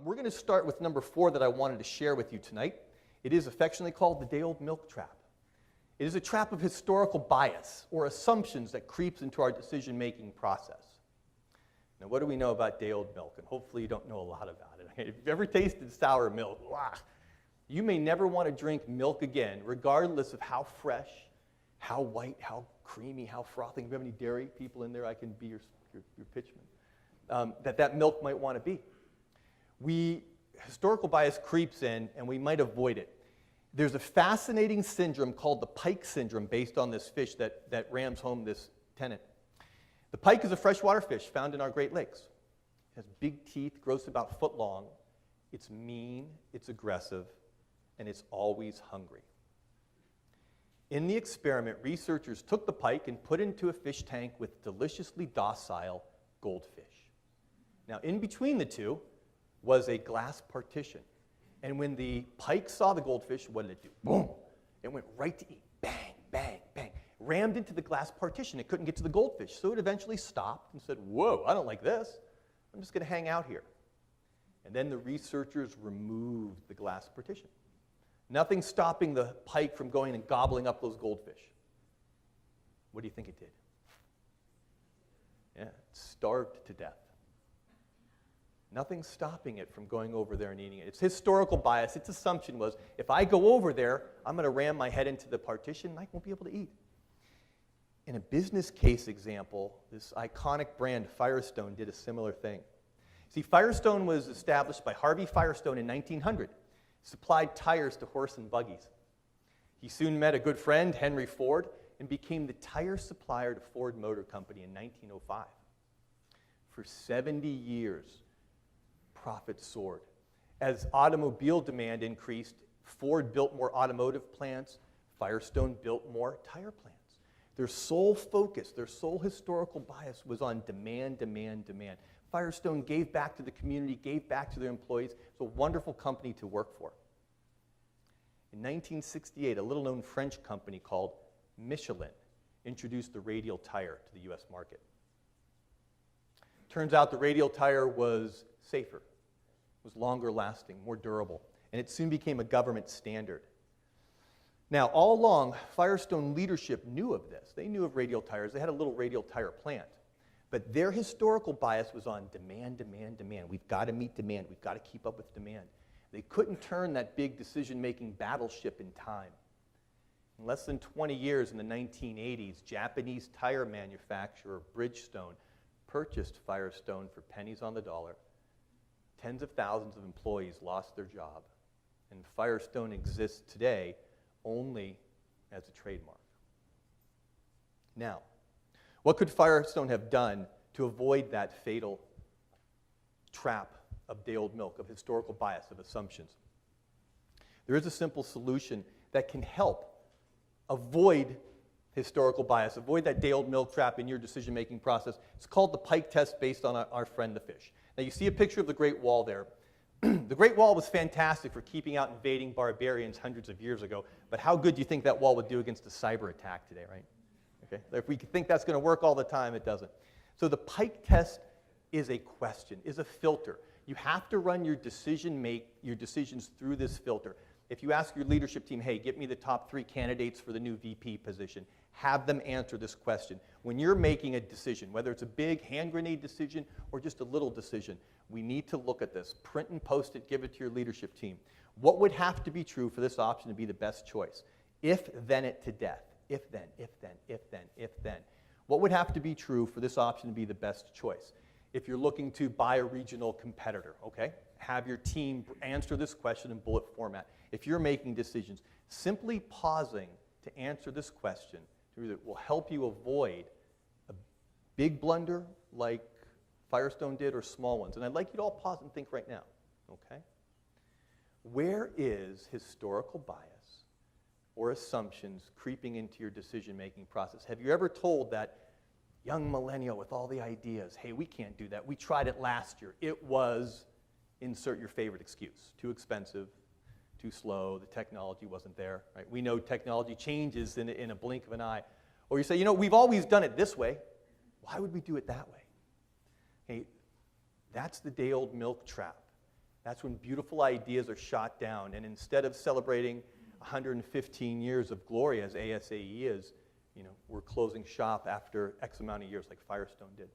We're going to start with number 4 that I wanted to share with you tonight. It is affectionately called the day-old milk trap. It is a trap of historical bias or assumptions that creeps into our decision-making process. Now, what do we know about day-old milk? And hopefully you don't know a lot about it. If you've ever tasted sour milk, you may never want to drink milk again, regardless of how fresh, how white, how creamy, how frothy. If you have any dairy people in there, I can be your pitchman. That milk might want to be. Historical bias creeps in, and we might avoid it. There's a fascinating syndrome called the pike syndrome based on this fish that rams home this tenet. The pike is a freshwater fish found in our Great Lakes. It has big teeth, grows about a foot long. It's mean, it's aggressive, and it's always hungry. In the experiment, researchers took the pike and put it into a fish tank with deliciously docile goldfish. Now, in between the two was a glass partition. And when the pike saw the goldfish, what did it do? Boom! It went right to eat. Bang, bang, bang. Rammed into the glass partition. It couldn't get to the goldfish. So it eventually stopped and said, whoa, I don't like this. I'm just going to hang out here. And then the researchers removed the glass partition. Nothing stopping the pike from going and gobbling up those goldfish. What do you think it did? Yeah, it starved to death. Nothing stopping it from going over there and eating it. Its historical bias, its assumption was, if I go over there, I'm going to ram my head into the partition and I won't be able to eat. In a business case example, this iconic brand, Firestone, did a similar thing. See, Firestone was established by Harvey Firestone in 1900. Supplied tires to horse and buggies. He soon met a good friend, Henry Ford, and became the tire supplier to Ford Motor Company in 1905. For 70 years, profits soared. As automobile demand increased, Ford built more automotive plants, Firestone built more tire plants. Their sole focus, their sole historical bias was on demand, demand, demand. Firestone gave back to the community, gave back to their employees. It's a wonderful company to work for. In 1968, a little-known French company called Michelin introduced the radial tire to the U.S. market. Turns out the radial tire was safer, was longer lasting, more durable, and it soon became a government standard. Now, all along, Firestone leadership knew of this. They knew of radial tires. They had a little radial tire plant. But their historical bias was on demand, demand, demand. We've got to meet demand. We've got to keep up with demand. They couldn't turn that big decision-making battleship in time. In less than 20 years, in the 1980s, Japanese tire manufacturer Bridgestone purchased Firestone for pennies on the dollar. Tens of thousands of employees lost their job. And Firestone exists today only as a trademark. Now, what could Firestone have done to avoid that fatal trap of day-old milk, of historical bias, of assumptions? There is a simple solution that can help avoid historical bias, avoid that day-old milk trap in your decision-making process. It's called the pike test based on our friend the fish. Now, you see a picture of the Great Wall there. The Great Wall was fantastic for keeping out invading barbarians hundreds of years ago, but how good do you think that wall would do against a cyber attack today, right? Okay. If we think that's going to work all the time, it doesn't. So the pike test is a question, is a filter. You have to run your decisions through this filter. If you ask your leadership team, hey, get me the top 3 candidates for the new VP position, have them answer this question. When you're making a decision, whether it's a big hand grenade decision or just a little decision, we need to look at this. Print and post it, give it to your leadership team. What would have to be true for this option to be the best choice? If, then it to death. If, then, if, then, if, then, if, then. What would have to be true for this option to be the best choice? If you're looking to buy a regional competitor, okay? Have your team answer this question in bullet format. If you're making decisions, simply pausing to answer this question will help you avoid a big blunder like Firestone did or small ones. And I'd like you to all pause and think right now, okay? Where is historical bias or assumptions creeping into your decision-making process? Have you ever told that young millennial with all the ideas, hey, we can't do that. We tried it last year. It was, insert your favorite excuse. Too expensive, too slow, the technology wasn't there, right? We know technology changes in a blink of an eye. Or you say, you know, we've always done it this way. Why would we do it that way? Hey, that's the day-old milk trap. That's when beautiful ideas are shot down. And instead of celebrating 115 years of glory as ASAE is, we're closing shop after X amount of years like Firestone did.